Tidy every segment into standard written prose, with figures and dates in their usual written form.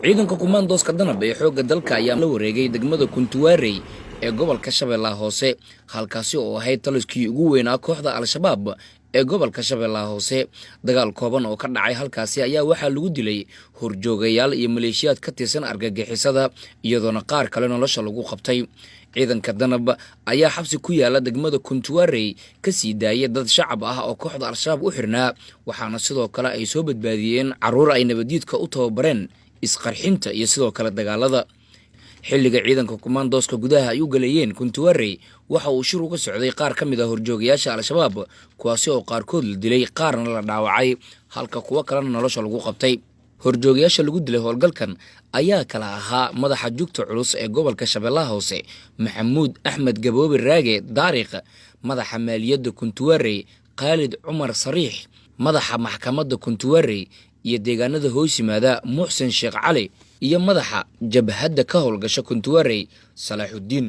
ciidanka kumaandooska danab ee xoogga dalka ayaa la wareegay degmada Kuntuwaarey ee gobolka Shabeellaha Hoose halkaasi oo ahayd taliskii ugu weynaa kooxda Al-Shabaab ee gobolka Shabeellaha Hoose. Dagaal kooban oo ka dhacay halkaasi ayaa waxaa lagu dilay horjoogayaal iyo maleeshiyaad ka tirsan argagixisada iyadoona qaar kale nolosha lagu qabtay. ciidanka danab ayaa xabsi ku yaala degmada Kuntuwaarey ka sii daayay dad shacab ah oo kooxda Al-Shabaab u xirnaa, waxaana sidoo kale ay soo badbaadiyeen caruur ay nabadiidka u tababareen isqarxinta iyo sidoo kale dagaalada. xilliga ciidanka kumaandooska gudaha ay u galayeen Kuntuwaarey waxa uu shir uga socday qaar ka mid ah horjoogayaasha Al-Shabaab kuwaasi oo qaarkood la dilay qaarna la dhaawacay halka kuwa kalena nolosha lagu qabtay. horjoogayaasha lagu dilay howlgalkan ayaa kala ahaa madaxa jugta culus ee gobolka Shabeellaha Hoose Maxamuud Axmed Gaboobe Raage Daariq, madaxa maaliyadda Kuntuwaarey Khalid Cumar Sariix, madaxa maxkamadda Kuntuwaarey iyo deegaanada hoos yimaada Muxsin Sheekh Cali iyo madaxa jabhadda ka howlgasha Kuntuwaarey Salaaxudiin.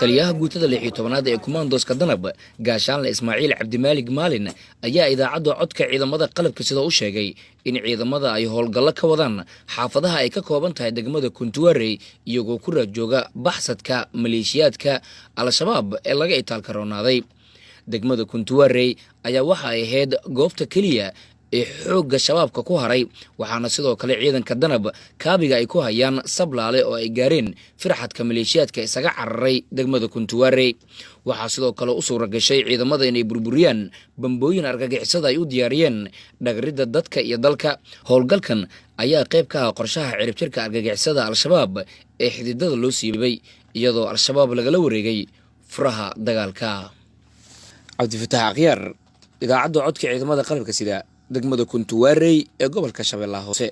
taliyaha guutada 16aad ee kumaandooska danab gaashaanle Ismaaciil Cabdimaalig Maalin ayaa idaacadda codka ciidamada qalabka sida u sheegay in ciidamada ay howlgallo ka wadaan xaafadaha ay ka kooban tahay degmada Kuntuwaarey iyagoo ku raajooga baxsadka maleeshiyaadka Al-Shabaab ee laga itaalka roonaaday. degmada Kuntuwaarey ayaa waxa ay ahayd goobta kaliya ee xoogga shabaabka ku haray, waxaana sidoo kale ciidanka danab kaabiga ay ku hayaan sablaale oo ay gaareen firxadka maleeshiyaadka isaga cararay degmada Kuntuwaarey. waxaa sidoo kale u suura gashay ciidamada inay burburiyaan bambooyin argagixisada ay u diyaariyeen dhagridda dadka iyo dalka. howlgalkan ayaa qayb ka ah qorshaha ciribtirka argagixisada Al-Shabaab ee xididada loo siibay iyadoo Al-Shabaab lagala wareegay furaha dagaalka. cabdifataax aqyaar, idaacadda codka ciidamada qalabka sida degmada Kuntuwaarey ee gobolka Shabeellaha Hoose.